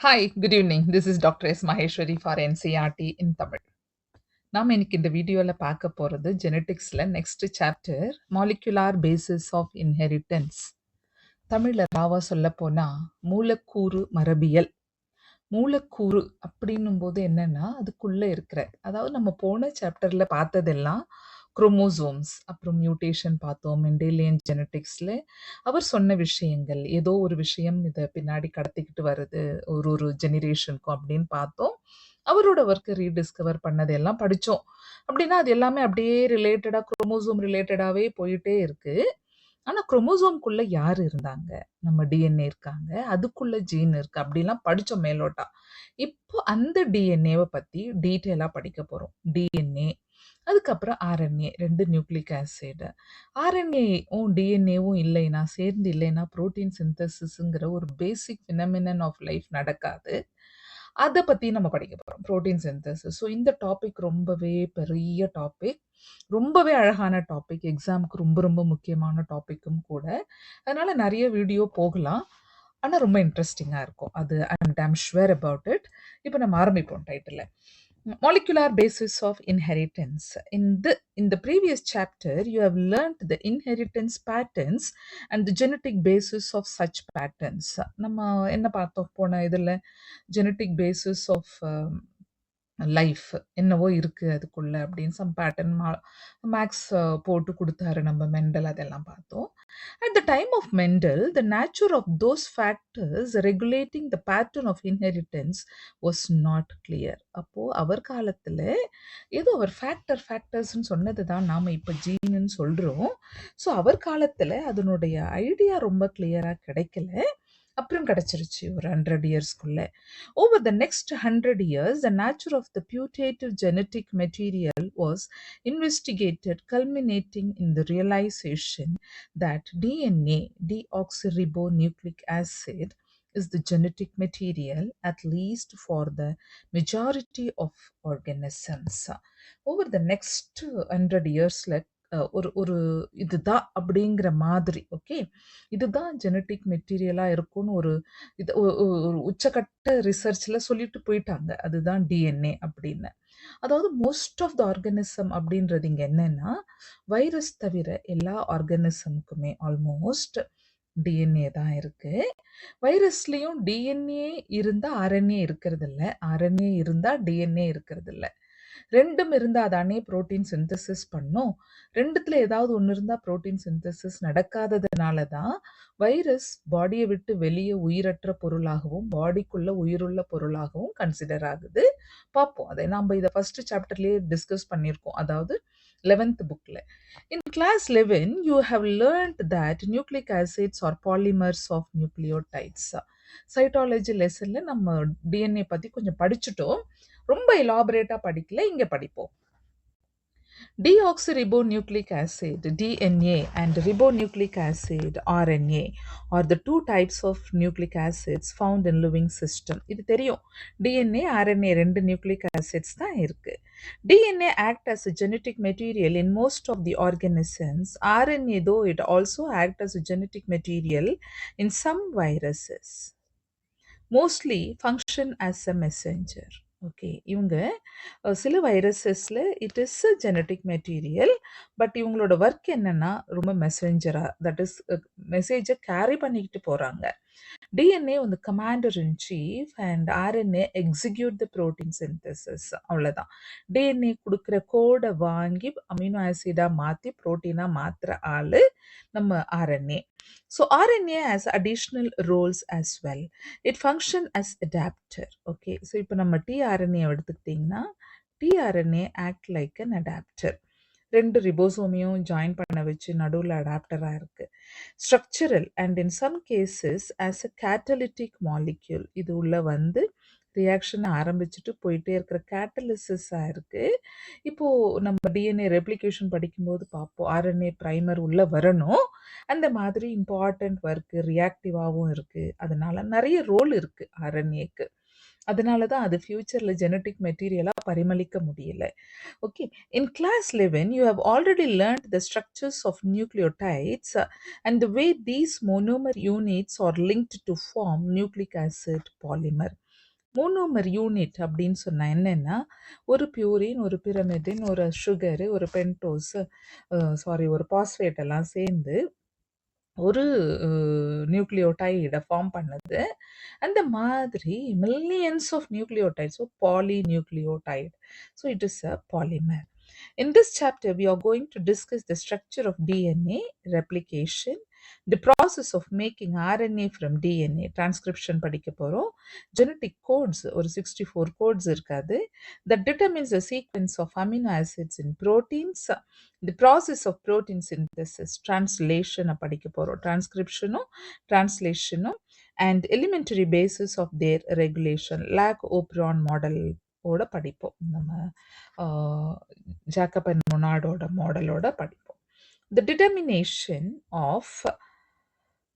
Hi, good evening. This is Dr. S. Maheshwari for NCRT in Tamil. நாம் இன்னைக்கு இந்த வீடியோவில் பார்க்க போகிறது ஜெனட்டிக்ஸில் next chapter molecular basis of inheritance. தமிழில் ராவா சொல்ல போனால் மூலக்கூறு மரபியல். மூலக்கூறு அப்படின்னும் போது என்னன்னா அதுக்குள்ளே இருக்கிற அதாவது நம்ம போன சாப்டரில் பார்த்ததெல்லாம் குரோமோசோம்ஸ் அப்புறம் மியூட்டேஷன் பார்த்தோம் மெண்டேலியன் ஜெனட்டிக்ஸில். அவர் சொன்ன விஷயங்கள் ஏதோ ஒரு விஷயம் இதை பின்னாடி கடத்திக்கிட்டு வருது ஒரு ஒரு ஜெனரேஷனுக்கும் அப்படின்னு பார்த்தோம். அவரோட ஒர்க்கை ரீடிஸ்கவர் பண்ணதெல்லாம் படித்தோம். அப்படின்னா அது எல்லாமே அப்படியே ரிலேட்டடாக குரோமோசோம் ரிலேட்டடாகவே போயிட்டே இருக்கு. ஆனா குரோமோசோம்குள்ள யார் இருந்தாங்க? நம்ம டிஎன்ஏ இருக்காங்க. அதுக்குள்ள ஜீன் இருக்கு. அப்படிலாம் படிச்சோம் மேலோட்டா. இப்போ அந்த டிஎன்ஏவ பத்தி டீட்டெயிலா படிக்க போறோம். டிஎன்ஏ, அதுக்கப்புறம் ஆர்என்ஏ 2 நியூக்ளிக் ஆசிட். ஆர்என்ஏவும் டிஎன்ஏவும் இல்லைன்னா, சேர்ந்து இல்லைன்னா புரோட்டீன் சிந்தசிஸ்ங்கிற ஒரு பேசிக் ஃபினாமினன் ஆஃப் லைஃப் நடக்காது. அத பத்தி நம்ம படிக்க போறோம். Protein synthesis. ஸோ இந்த டாபிக் ரொம்பவே பெரிய டாபிக். ரொம்பவே அழகான டாபிக். எக்ஸாம்க்கு ரொம்ப ரொம்ப முக்கியமான டாபிக்கும் கூட. அதனால நெறைய வீடியோ போகலாம். ஆனா ரொம்ப இன்ட்ரஸ்டிங்கா இருக்கும். அது ஐம் ஷூர் அபவுட் இட். இப்ப நம்ம ஆரம்பிப்போம் டைட்டில்ல. Molecular basis of inheritance. In the previous chapter, you have learnt the inheritance patterns and the genetic basis of such patterns. நம்ம என்ன பார்த்தோம் போன இதுல genetic basis of லைஃப் என்னவோ இருக்கு அதுக்குள்ள அப்படின்னு சம் பேட்டர்ன் மேக்ஸ் போட்டு கொடுத்தாரு நம்ம மெண்டல் அதெல்லாம் பார்த்தோம். At the time of Mendel, the nature of those factors regulating the pattern of inheritance was not clear. அப்போ அவர் காலத்துல ஏதோ அவர் ஃபேக்டர்ஸ்ன்னு சொன்னது தான் நாம இப்ப ஜீன்னு சொல்றோம். ஸோ அவர் காலத்துல அதனுடைய ஐடியா ரொம்ப கிளியரா கிடைக்கல. அப்புறம் கிடைச்சிருச்சு ஒரு 100 இயர்ஸ்க்குள்ள. Over the next 100 years, the nature of the putative genetic material was investigated, culminating in the realization that DNA, deoxyribonucleic acid, is the genetic material, at least for the majority of organisms. Over the next 100 years, ஒரு ஒரு இதுதான் அப்படிங்கிற மாதிரி okay இதுதான் genetic மெட்டீரியலா இருக்கும்னு ஒரு இது ஒரு உச்சக்கட்ட ரிசர்ச்ல சொல்லிட்டு போயிட்டாங்க. அதுதான் டிஎன்ஏ அப்படின்னு. அதாவது மோஸ்ட் ஆஃப் த ஆர்கானிசம் அப்படின்றது இங்க என்னன்னா வைரஸ் தவிர எல்லா ஆர்கானிசமுக்குமே ஆல்மோஸ்ட் டிஎன்ஏ தான் இருக்கு. வைரஸ்லயும் டிஎன்ஏ இருந்தா ஆர்என்ஏ இருக்கிறது இல்ல, ஆர்என்ஏ இருந்தா டிஎன்ஏ இருக்கிறது இல்ல. ரெண்டும் இருந்தா தானே புரோட்டீன் சிந்தசிஸ் பண்ணும். ரெண்டுத்துல ஏதாவது ஒன்று இருந்தா புரோட்டீன் சிந்தசிஸ் நடக்காததுனால தான் வைரஸ் பாடியை விட்டு வெளியே உயிரற்ற பொருளாகவும் பாடிக்குள்ள உயிருள்ள பொருளாகவும் கன்சிடர் ஆகுது. பார்ப்போம் அதை நம்ம இதை ஃபர்ஸ்ட் சாப்டர்லயே டிஸ்கஸ் பண்ணியிருக்கோம். அதாவது 11th bookல. In class 11, you have learned that nucleic acids are polymers of nucleotides. Cytology லெசன்ல நம்ம டிஎன்ஏ பத்தி கொஞ்சம் படிச்சுட்டோம். ரொம்ப எலாபரேட்டா படிக்கல, இங்க படிப்போம். Deoxyribonucleic acid DNA and ribonucleic acid RNA are the two types of nucleic acids found in living system. இது தெரியும். DNA, RNA ரெண்டு nucleic acids தான் இருக்கு. DNA act as a genetic material in most of the organisms. RNA though it also act as a genetic material in some viruses. Mostly function as a messenger. Okay இவங்க சில வைரஸஸ்ல it is a genetic material. But இவங்களோட work என்னன்னா ரொம்ப மெசேஞ்சரா that is மெசேஜை carry பண்ணிக்கிட்டு போறாங்க. டிஎன்ஏ வந்து commander in chief and RNA execute the protein synthesis. அவ்வளோதான். டிஎன்ஏ கொடுக்குற கோடை வாங்கி அமினோ ஆசிடா மாற்றி ப்ரோட்டீனாக மாற்றுற ஆள் நம்ம RNA. So RNA has additional roles as well. It function as adapter. Okay so இப்போ நம்ம டிஆர்என்ஏ எடுத்துக்கிட்டிங்கன்னா tRNA act like an adaptor. ரெண்டு ரிபோசோமையும் ஜாயின் பண்ண வச்சு நடுவில் அடாப்டராக இருக்குது. Structural and in some cases as a catalytic molecule. இது உள்ள வந்து ரியாக்ஷனை ஆரம்பிச்சுட்டு போயிட்டே இருக்கிற கேட்டலிசிஸாக இருக்குது. இப்போது நம்ம டிஎன்ஏ ரெப்ளிகேஷன் படிக்கும்போது பார்ப்போம் ஆர்என்ஏ ப்ரைமர் உள்ளே வரணும். அந்த மாதிரி இம்பார்ட்டண்ட் ஒர்க்கு ரியாக்டிவாகவும் இருக்குது. அதனால நிறைய ரோல் இருக்குது ஆர்என்ஏக்கு. அதனால தான் அது ஃபியூச்சரில் ஜெனட்டிக் மெட்டீரியலாக பரிமளிக்க முடியல. Okay in class 11 you have already learned the structures of nucleotides and the way these monomer units are linked to form nucleic acid polymer. Monomer unit அப்படின்னு சொன்னா என்னன்னா, ஒரு பியூரின், ஒரு பிரமிடின், ஒரு சுகரு, ஒரு பென்டோஸ், ஒரு பாஸ்பேட் எல்லாம் சேர்ந்து ஒரு நியூக்ளியோடைட ஃபார்ம் பண்ணுது. அந்த மாதிரி millions of nucleotides, so polynucleotide. So it is a polymer. In this chapter, we are going to discuss the structure of DNA, replication, the process of making RNA from DNA, transcription படிக்க போறோம். Genetic codes ஒரு 64 codes இருக்காது. That determines the sequence of amino acids in proteins, the process of protein synthesis, translation படிக்க போறோம். transcriptionம் translationம் and elementary basis of their regulation, lac operon model ஓட படிப்போம். நம்ம ஜாக்கப் அண்ட் மொனார்டோட மாடலோட படிப்போம். The determination of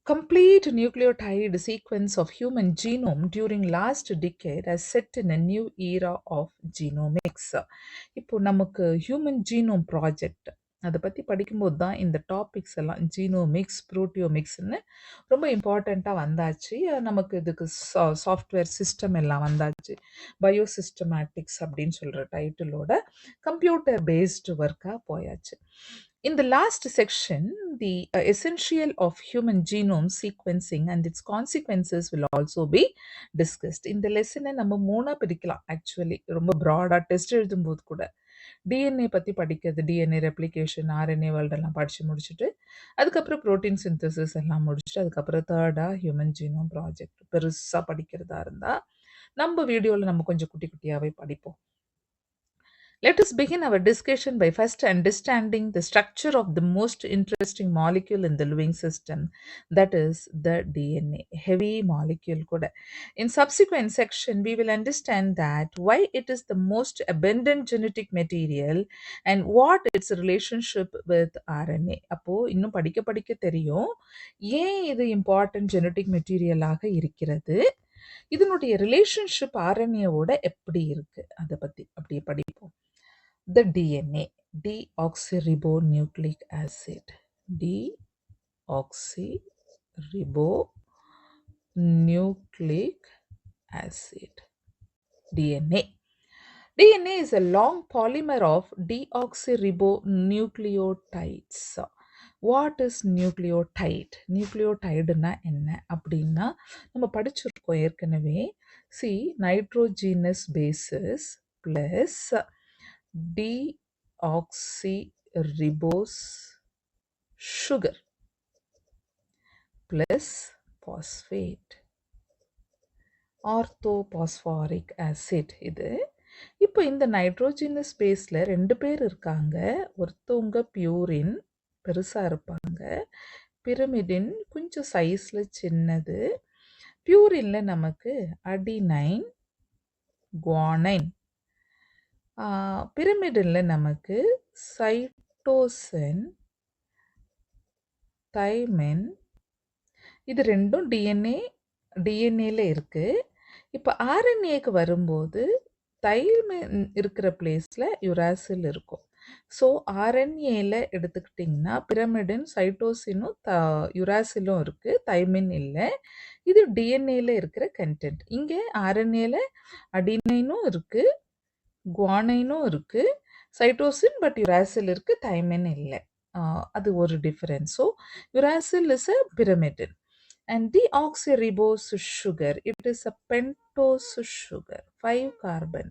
complete nucleotide sequence of human genome during last decade has set in a new era of genomics. இப்போ நமக்கு human genome project அதை பற்றி படிக்கும்போது தான் இந்த டாபிக்ஸ் எல்லாம் ஜீனோமிக்ஸ், ப்ரோட்டியோமிக்ஸ்னு ரொம்ப இம்பார்ட்டண்ட்டாக வந்தாச்சு. நமக்கு இதுக்கு சாஃப்ட்வேர் சிஸ்டம் எல்லாம் வந்தாச்சு. பயோசிஸ்டமேட்டிக்ஸ் அப்படின்னு சொல்கிற டைட்டிலோட கம்ப்யூட்டர் பேஸ்டு ஒர்க்காக போயாச்சு. In the last section, the essential of human genome sequencing and its consequences will also be discussed. இந்த லெசனை நம்ம மூணா பிரிக்கலாம். ஆக்சுவலி ரொம்ப ப்ராடா டெஸ்ட் எழுதும்போது கூட டிஎன்ஏ பற்றி படிக்கிறது, டிஎன்ஏ ரெப்ளிகேஷன், ஆர்என்ஏ வேர்ல்டு எல்லாம் படித்து முடிச்சுட்டு அதுக்கப்புறம் ப்ரோட்டீன் சிந்தசிஸ் எல்லாம் முடிச்சுட்டு அதுக்கப்புறம் தேர்டாக ஹியூமன் ஜீனோம் ப்ராஜெக்ட் பெருசாக படிக்கிறதா இருந்தால் நம்ம வீடியோவில் நம்ம கொஞ்சம் குட்டி குட்டியாகவே படிப்போம். Let us begin our discussion by first understanding the structure of the most interesting molecule in the living system, that is the DNA, heavy molecule kuda. In subsequent section, we will understand that why it is the most abundant genetic material and what its relationship with RNA. அப்போ இன்னும் படிக்க படிக்க தெரியும் ஏன் இது important genetic மெட்டீரியலாக இருக்கிறது, இதனுடைய ரிலேஷன்ஷிப் ஆர்என்ஏவோட எப்படி இருக்கு, அதை பற்றி அப்படியே படிப்போம். The DNA, deoxyribonucleic acid, deoxyribonucleic acid, DNA. DNA is a long polymer of deoxyribonucleotides. What is nucleotide? Nucleotideனா என்ன அப்படின்னா நம்ம படிச்சிருக்கோம் ஏற்கனவே. See, nitrogenous bases plus deoxyribose sugar plus phosphate, orthophosphoric acid. இது இப்போ இந்த நைட்ரோஜினஸ் பேஸில் 2 பேர் இருக்காங்க. ஒருத்தவங்க பியூரின் பெருசாக இருப்பாங்க, பிரமிடின் கொஞ்சம் சைஸில் சின்னது. பியூரினில் நமக்கு அடினைன், குவானைன், பிரமிடில் நமக்கு சைட்டோசின், தைமின். இது ரெண்டும் டிஎன்ஏல இருக்கு. இப்போ ஆர்என்ஏக்கு வரும்போது தைமின் இருக்கிற பிளேஸில் யுராசில் இருக்கும். ஸோ ஆர்என்ஏல எடுத்துக்கிட்டிங்கன்னா பிரமிடின், சைட்டோசினும் யுராசிலும் இருக்குது, தைமின் இல்லை. இது டிஎன்ஏல இருக்கிற கண்டென்ட். இங்கே ஆர்என்ஏல அடினைனும் இருக்குது, குவானைனும் இருக்குது, சைட்டோசின் பட் யுராசில் இருக்குது, தைமின் இல்லை. அது ஒரு difference. So uracil is a pyrimidine. And deoxyribose sugar, it is a pentose sugar, 5 carbon.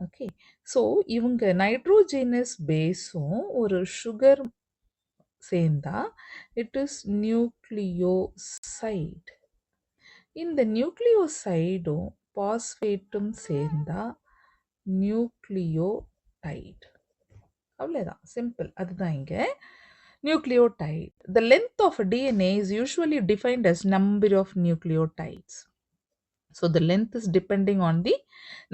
Okay, so இவங்க நைட்ரோஜினஸ் பேஸும் ஒரு சுகர் சேர்ந்தா it is nucleoside. இந்த நியூக்ளியோசைடும் பாஸ்பேட்டும் சேர்ந்தா நியூக்ளியோடைட். அவ்வளோதான், சிம்பிள். அதுதான் இங்கே nucleotide. The length of a DNA is usually defined as number of nucleotides. So the length is depending on the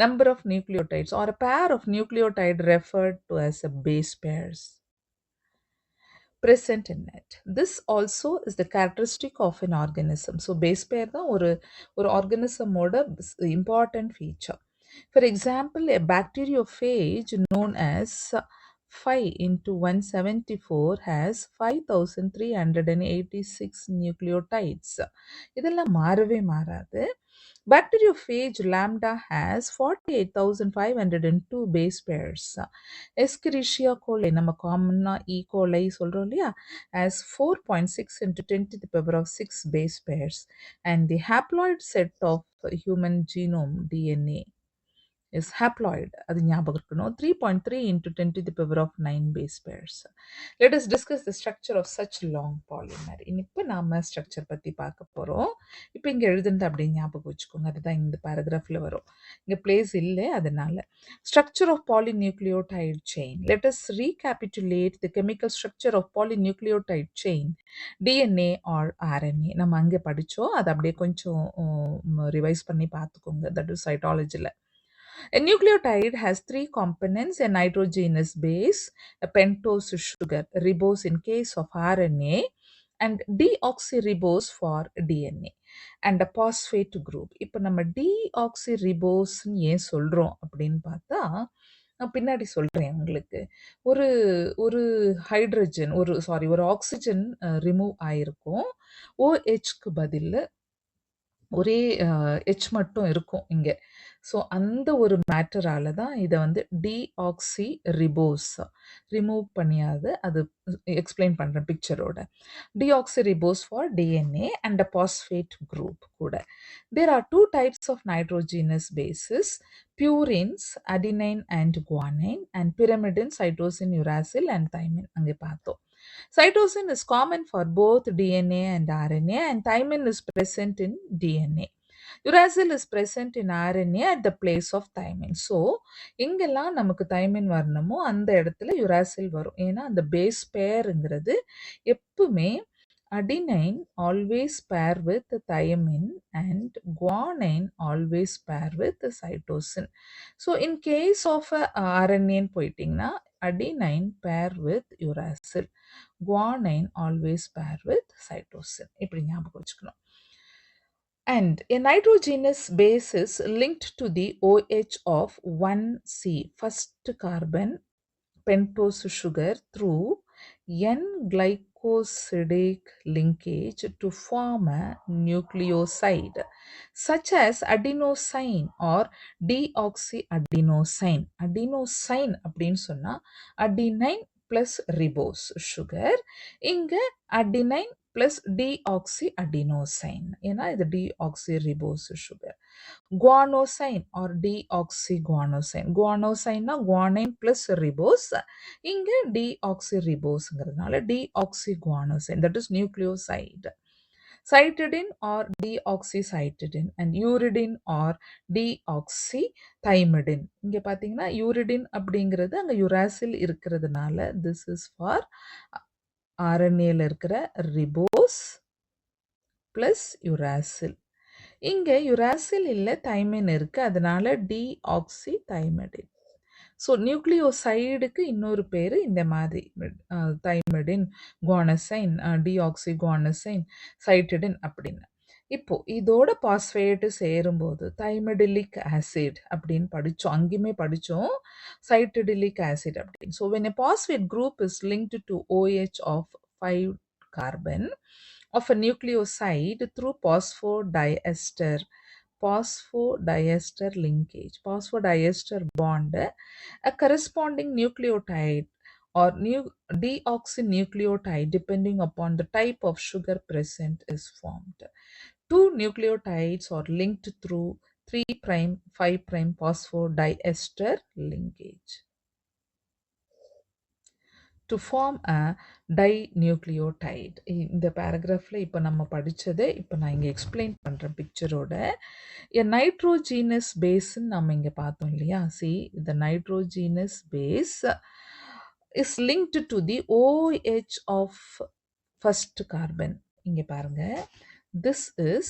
number of nucleotides or a pair of nucleotide referred to as a base pairs present in it. This also is the characteristic of an organism. So base pair தான் ஒரு organism ஓட important feature. For example, a bacteriophage known as 5 into 174 has 5386 nucleotides. இதெல்லாம் மாறவே மாறாது. Bacteriophage lambda has 48,502 base pairs. Escherichia coli, நம்ம காமனா E. coli சொல்றோம் இல்லையா, has 4.6 into 10 to the power of 6 base pairs. And the haploid set of human genome DNA is haploid. அது ஞாபகம் இருக்கணும். 3.3 into 10 to the power of 9 base pairs. Let us discuss the structure of such long polymer. இப்போ நாம structure பத்தி பார்க்க போறோம். இப்போ இங்க எழுதுனது அப்படியே ஞாபகம் வச்சுக்கோங்க. அதுதான் இந்த பேராகிராஃப்ல வரும். இங்க பிளேஸ் இல்லை அதனால. Structure of polynucleotide chain. Let us recapitulate the chemical structure of polynucleotide chain, DNA or RNA. நம்ம அங்கே படிச்சோம். அது அப்படியே கொஞ்சம் ரிவைஸ் பண்ணி பார்த்துக்கோங்க. தட் இஸ் சைட்டாலஜில. A nucleotide has three components: a nitrogenous base, a pentose sugar, ribose in case of RNA, and deoxyribose for DNA, and a phosphate group. இப்போ நம்ம deoxyribose ஏன் சொல்றோம் அப்படின்னு பார்த்தா, நான் பின்னாடி சொல்றேன் உங்களுக்கு. ஒரு ஒரு ஹைட்ரஜன் ஒரு ஆக்சிஜன் ரிமூவ் ஆயிருக்கும். OHக்கு பதில் ஒரே எச் மட்டும் இருக்கும் இங்க. ஸோ அந்த ஒரு மேட்டரால தான் இத வந்து டீஆக்ஸி ரிபோஸ் ரிமூவ் பண்ணியாது. அது எக்ஸ்பிளைன் பண்றேன் பிக்சரோட. Deoxyribose for DNA and a phosphate group கூட. There are two types of nitrogenous bases: purines, adenine and guanine, and pyrimidine, cytosine, uracil and thymine. அங்கே பார்த்தோம். Cytosine is common for both DNA and RNA, and thymine is present in DNA. Uracil is present in RNA at the place of thymine. So, எங்கெல்லாம் நமக்கு thymine வரணுமோ அந்த இடத்துல uracil வரும். ஏன்னா அந்த base pairங்கிறது எப்பவுமே adenine always pair with thymine and guanine always pair with cytosine. So, in case of RNA போயிட்டீங்கன்னா adenine pair with uracil, guanine always pair with cytosine. இப்படி ஞாபகம் வச்சுக்கணும். And a nitrogenous base is linked to the OH of 1C, first carbon pentose sugar, through N-glycosidic linkage to form a nucleoside, such as adenosine or deoxyadenosine. Adenosine அப்படின்னு சொன்னா adenine plus ribose sugar. இங்க adenine plus deoxyadenosine. ஏன்னா இது deoxyribose sugar. Guanosine or deoxyguanosine. Guanosine na guanine plus ribose. இங்க deoxyribose-ங்கிறதுனால deoxyguanosine, that is nucleoside. Cytidine or deoxycytidine and uridine or deoxythymidine. இங்க பார்த்தீங்கன்னா uridine அப்படிங்கிறது அங்க uracil இருக்கிறதுனால this is for RNA-ல இருக்கிற ribose plus uracil. இங்க uracil இல்ல thymine இருக்கு, அதனால deoxythymidine. ஸோ நியூக்ளியோசைடுக்கு இன்னொரு பேரு இந்த மாதிரி தைமிடின், குவானசைன், டிஆக்சிகுவானசைன், சைட்டிடின் அப்படின்னு. இப்போ இதோட பாஸ்பேட் சேரும்போது தைமிடிலிக் ஆசிட் அப்படின்னு படிச்சோம், அங்கேயுமே படிச்சோம் சைட்டிடிலிக் ஆசிட் அப்படின்னு. So when a phosphate group is linked to OH of 5 carbon of a nucleoside through phosphodiester linkage, phosphodiester bond, a corresponding nucleotide or deoxynucleotide depending upon the type of sugar present is formed. Two nucleotides are linked through 3' 5' phosphodiester linkage to form a dinucleotide. இந்த பேராகிராஃப்ல இப்போ நம்ம படிச்சதை இப்போ நான் இங்கே explain பண்ணுறேன் பிக்சரோட. A nitrogenous base நம்ம இங்கே பார்த்தோம் இல்லையா. See, the nitrogenous base is linked to the OH of first carbon. இங்கே பாருங்க, this is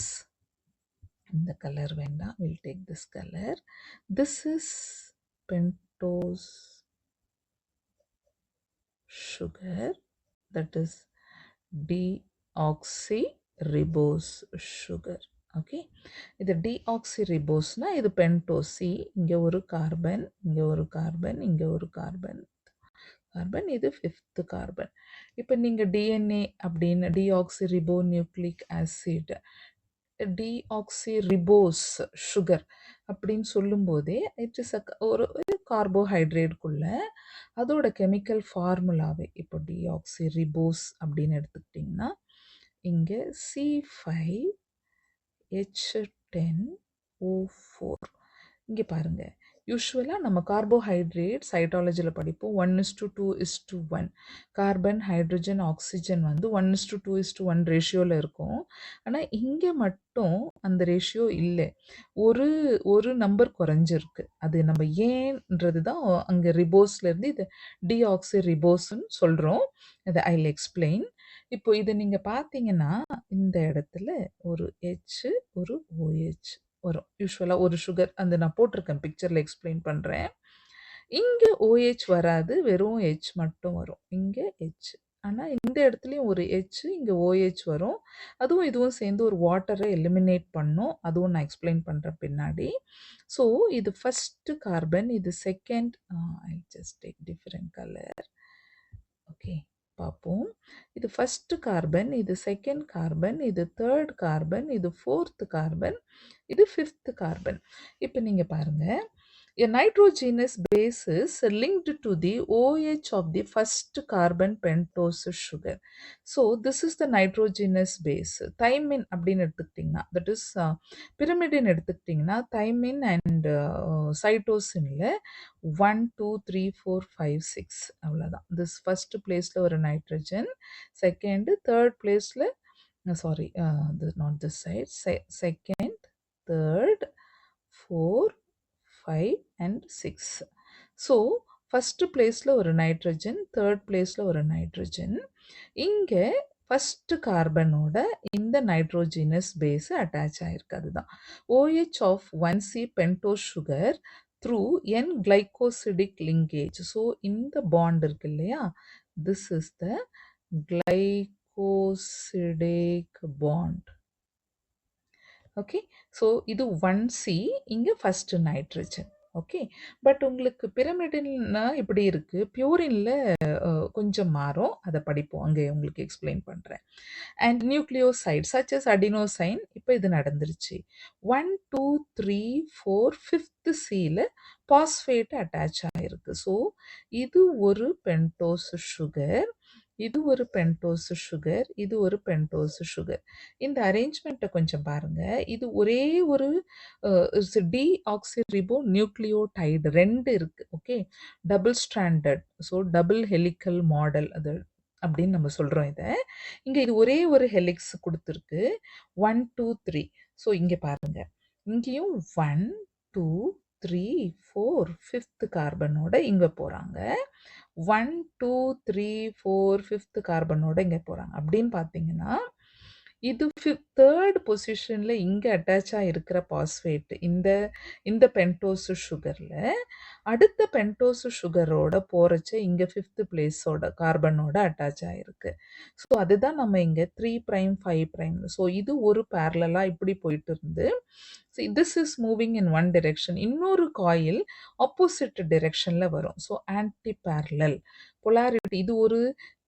இந்த கலர் வேண்டாம், we'll take this color. This is pentose sugar, that is deoxyribose sugar. Okay, இது deoxyribose-னா இது pentose. C, இங்க ஒரு கார்பன், இங்க ஒரு கார்பன், இங்க ஒரு கார்பன், இது 5th கார்பன். இப்போ நீங்க DNA அப்படின்னு deoxyribonucleic acid டீஆக்சிரிபோஸ் சுகர் அப்படின்னு சொல்லும்போதே இட் இஸ் ஒரு கார்போஹைட்ரேட்டுக்குள்ள அதோட கெமிக்கல் ஃபார்முலாவே இப்போ டீஆக்சிரிபோஸ் அப்படின்னு எடுத்துக்கிட்டிங்கன்னா இங்கே C5H10O4 இங்கே பாருங்க யூஸ்வலாக நம்ம கார்போஹைட்ரேட் சைட்டாலஜியில் படிப்போம் 1:2:1 கார்பன் ஹைட்ரஜன் ஆக்சிஜன் வந்து 1:2:1 ரேஷியோவில் இருக்கும். ஆனால் இங்கே மட்டும் அந்த ரேஷியோ இல்லை, ஒரு ஒரு நம்பர் குறைஞ்சிருக்கு. அது நம்ம ஏன்றது தான் அங்கே ரிபோஸ்லேருந்து இது டிஆக்சி ரிபோஸ்ன்னு சொல்கிறோம். அதை ஐ வில் எக்ஸ்பிளைன். இப்போ இதை நீங்கள் பார்த்தீங்கன்னா இந்த இடத்துல ஒரு H ஒரு OH வரும். யூஸ்வலாக ஒரு சுகர் அந்த நான் போட்டிருக்கேன் பிக்சரில் எக்ஸ்பிளைன் பண்ணுறேன். இங்கே OH வராது, வெறும் H மட்டும் வரும். இங்கே H, ஆனால் இந்த இடத்துலையும் ஒரு H, இங்கே OH வரும். அதுவும் இதுவும் சேர்ந்து ஒரு வாட்டரை எலிமினேட் பண்ணும். அதுவும் நான் எக்ஸ்பிளைன் பண்ணுறேன் பின்னாடி. ஸோ இது ஃபஸ்ட்டு கார்பன், இது second. I just take different colour. Okay, பார்ப்போம். இது ஃபஸ்ட்டு கார்பன், இது செகண்ட் கார்பன், இது தேர்ட் கார்பன், இது ஃபோர்த் கார்பன், இது ஃபிஃப்த் கார்பன். இப்போ நீங்கள் பாருங்கள், a nitrogenous base is linked to the OH of the first carbon pentose sugar. So this is the nitrogenous base. Thymine அப்படின்னு எடுத்துக்கிட்டிங்கன்னா, that is pyrimidine எடுத்துக்கிட்டிங்கன்னா thymine and cytosine 1 2 3 4 5 6 அவ்வளோதான். this first placeல ஒரு nitrogen, second third பிளேஸில் sorry not this side, second third 4 5 and 6. So first பிளேஸில் ஒரு nitrogen, third பிளேஸில் ஒரு நைட்ரஜன். இங்கே ஃபஸ்ட்டு கார்பனோட இந்த நைட்ரோஜினஸ் பேஸு அட்டாச் ஆகிருக்கு. அதுதான் OH of 1C pentose sugar through N glycosidic linkage. So இந்த பாண்ட் இருக்கு இல்லையா, this is the glycosidic bond. Okay, so இது 1C, இங்கே ஃபஸ்ட்டு நைட்ரஜன். ஓகே, பட் உங்களுக்கு பிரமிடின்னா இப்படி இருக்குது, பியூரினில் கொஞ்சம் மாறும், அதை படிப்போம், அங்கே உங்களுக்கு எக்ஸ்பிளைன் பண்ணுறேன். And nucleoside such as adenosine, இப்போ இது நடந்துருச்சு. 1 2 3 4 5th Cயில் பாஸ்பேட் அட்டாச் ஆகிருக்கு. ஸோ இது ஒரு பென்டோஸ் சுகர், இது ஒரு பென்டோஸ் சுகர், இது ஒரு பென்டோஸ் சுகர். இந்த அரேஞ்ச்மெண்ட்டை கொஞ்சம் பாருங்கள். இது ஒரே ஒரு டிஆக்சிரிபோ நியூக்ளியோடைடு 2 இருக்குது. Okay, double stranded, so double helical model அது அப்படின்னு நம்ம சொல்கிறோம். இதை இங்கே இது ஒரே ஒரு ஹெலிக்ஸ் கொடுத்துருக்கு, 1 2 3. ஸோ இங்கே பாருங்கள், இங்கேயும் 1 2 3 4 5th கார்பனோட இங்கே போகிறாங்க, 1 2 3 4 5th கார்பனோட இங்கே போகிறாங்க. அப்படின்னு பார்த்தீங்கன்னா இது தேர்ட் பொசிஷனில் இங்கே அட்டாச்சாக இருக்கிற பாஸ்பேட் இந்த பென்டோஸ் சுகரில் அடுத்த பென்டோஸ் சுகரோட போகிறச்ச இங்கே 5th பிளேஸோட கார்பனோட அட்டாச் ஆகிருக்கு. ஸோ அதுதான் நம்ம இங்கே 3' 5'. ஸோ இது ஒரு பேரலாக இப்படி போயிட்டு இருந்து, this is moving in one direction, இன்னொரு காயில் ஆப்போசிட் டிரெக்ஷனில் வரும். So anti parallel polarity. இது ஒரு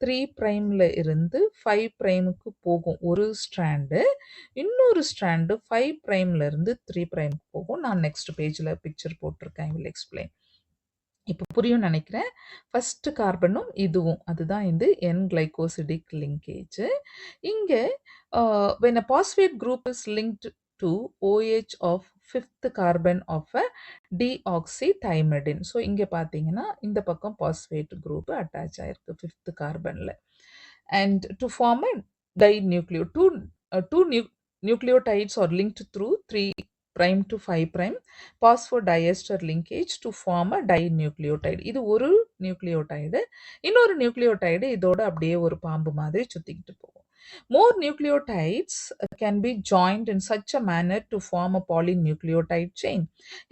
3' இருந்து 5'க்கு போகும் ஒரு ஸ்ட்ராண்டு, இன்னொரு ஸ்ட்ராண்டு 5' இருந்து 3'க்கு போகும். நான் நெக்ஸ்ட் பேஜில் பிக்சர் போட்டிருக்கேன், ஐ வில் எக்ஸ்பிளைன். இப்போ புரியும் நினைக்கிறேன். ஃபஸ்ட்டு கார்பனும் இதுவும் அதுதான் இந்த N கிளைகோசிடிக் லிங்கேஜ். இங்கே when a phosphate group is linked to OH of 5th carbon of a deoxythymidine. So இங்கே பார்த்தீங்கன்னா இந்த பக்கம் பாஸ்பேட் குரூப் அட்டாச் ஆயிருக்கு 5th கார்பனில். And to form a dinucleo, two nucleotides are linked through 3' to 5' phosphodiester linkage to form a dinucleotide. இது ஒரு nucleotide, இன்னொரு nucleotide இதோட அப்படியே ஒரு பாம்பு மாதிரி சுத்திக்கிட்டு போகும். More nucleotides can be joined in such a manner to form a polynucleotide chain.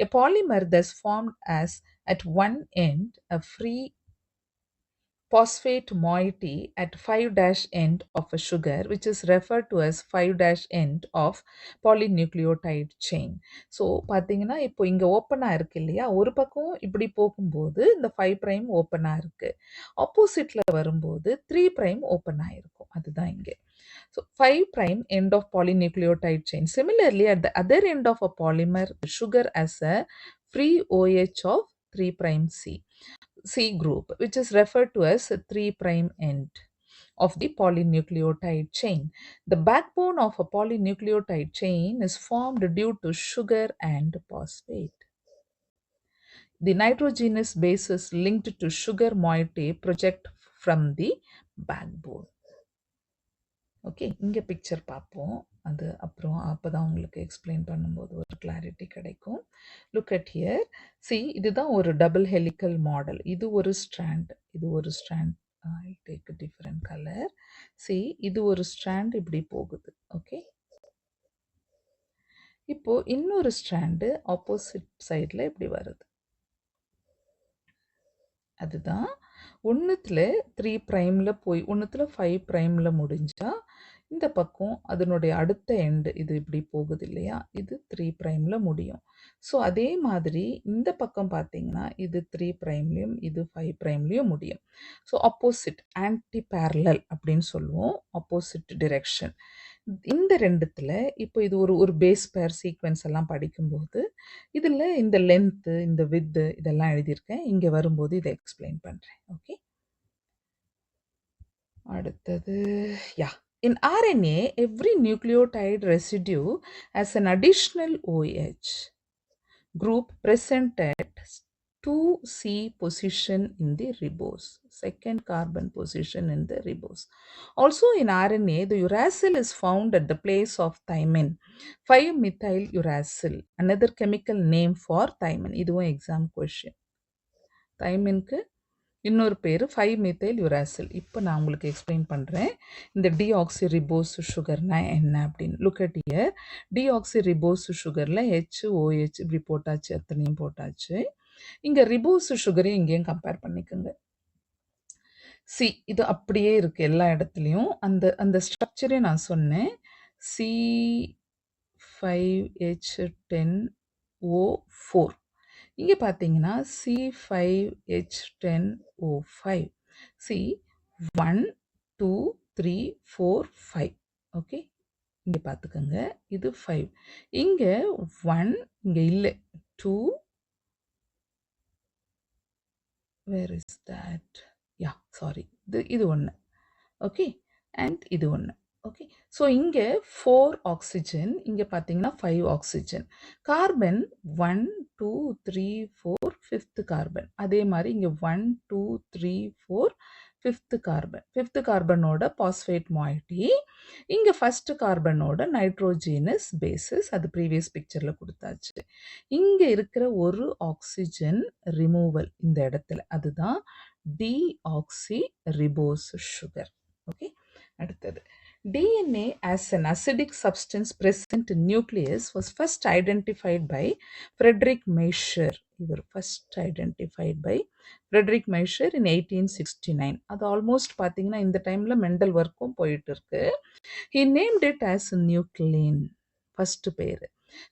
A polymer thus formed as at one end a free phosphate moiety at 5' end of a sugar, which is referred to as 5' end of polynucleotide chain. So பார்த்தீங்கன்னா இப்போ இங்கே ஓப்பனாக இருக்கு இல்லையா, ஒரு பக்கம் இப்படி போகும்போது இந்த 5' ஓப்பனாக இருக்கு, ஆப்போசிட்டில் வரும்போது 3' ஓப்பனாக இருக்கும். அதுதான் இங்கே. So 5' end of polynucleotide chain. Similarly, at the other end of a polymer, sugar as a free OH of 3' C group, which is referred to as a 3' end of the polynucleotide chain. The backbone of a polynucleotide chain is formed due to sugar and phosphate. The nitrogenous bases linked to sugar moiety project from the backbone. Okay, இங்கே picture பார்ப்போம். அது அப்புறம் அப்போ தான் உங்களுக்கு explain பண்ணும்போது ஒரு clarity கிடைக்கும். Look at here. சி, இதுதான் ஒரு டபுள் ஹெலிக்கல் மாடல். இது ஒரு ஸ்ட்ராண்ட், இது ஒரு strand. I take different colour. C, இது ஒரு ஸ்ட்ராண்ட் இப்படி போகுது. ஓகே, இப்போ இன்னொரு ஸ்ட்ராண்டு ஆப்போசிட் சைடில் இப்படி வருது. அதுதான் ஒன்றுத்தில் 3' போய் ஒன்றுத்தில் 5' முடிஞ்சா இந்த பக்கம் அதனுடைய அடுத்த எண்டு இது இப்படி போகுது இல்லையா, இது 3' முடியும். ஸோ அதே மாதிரி இந்த பக்கம் பார்த்தீங்கன்னா இது 3'லையும் இது 5'லையும் முடியும். ஸோ ஆப்போசிட், ஆன்டி பேரலல் அப்படின்னு சொல்லுவோம், ஆப்போசிட் டிரெக்ஷன். இந்த ரெண்டுத்துல இப்போ இது ஒரு பேஸ் பேர் சீக்வென்ஸ் எல்லாம் படிக்கும்போது இதில் இந்த லென்த்து, இந்த வித்து இதெல்லாம் எழுதியிருக்கேன். இங்கே வரும்போது இதை எக்ஸ்பிளைன் பண்ணுறேன். ஓகே, அடுத்தது யா. In RNA, every nucleotide residue has an additional OH group present at 2C position in the ribose, second carbon position in the ribose. Also in RNA, the uracil is found at the place of thymine, 5-methyl uracil, another chemical name for thymine. இதுவும் exam question. தைமின்க்கு இன்னொரு பேர் 5-methyl uracil. இப்போ நான் உங்களுக்கு explain பண்ணுறேன் இந்த டிஆக்சிரிபோஸ் சுகர்னா என்ன அப்படின்னு. Look at here. டிஆக்சிரிபோஸ் சுகரில் HOH இப்படி போட்டாச்சு, அத்தனையும் போட்டாச்சு. இங்கே ரிபோஸ் சுகரையும் இங்கேயும் கம்பேர் பண்ணிக்கோங்க. சி, இது அப்படியே இருக்கு எல்லா இடத்துலையும். அந்த ஸ்ட்ரக்சரே நான் சொன்னேன். C5H10O4. இங்கே பார்த்தீங்கன்னா C5H10O5. சி 1 2 3 4 5. ஓகே, இங்கே பார்த்துக்கோங்க, இது 5. இங்கே 1 இங்கே இல்லை, 2. Where is that? Yeah, sorry, இது ஒன்று. ஓகே, அண்ட் இது ஒன்று. ஓகே, ஸோ இங்கே 4 ஆக்சிஜன், இங்கே பார்த்தீங்கன்னா 5 ஆக்சிஜன். Carbon 1 2 3 4 5th carbon. அதே மாதிரி இங்கே 1 2 3 4 5th carbon. 5th கார்பனோட phosphate mighty, இங்கே ஃபர்ஸ்ட் கார்பனோட நைட்ரோஜீனஸ் பேசஸ், அது ப்ரீவியஸ் பிக்சரில் கொடுத்தாச்சு. இங்கே இருக்கிற ஒரு ஆக்சிஜன் ரிமூவல் இந்த இடத்துல, அதுதான் டிஆக்சிரிபோஸ் சுகர். ஓகே, அடுத்தது DNA as an acidic substance present in nucleus was first identified by Frederick Meischer. இவர் first identified by Frederick Meischer in 1869. அது ஆல்மோஸ்ட் பார்த்தீங்கன்னா இந்த டைமில் மெண்டல் ஒர்க்கும் போயிட்டு இருக்கு. He named it as nuclein, first பேர்.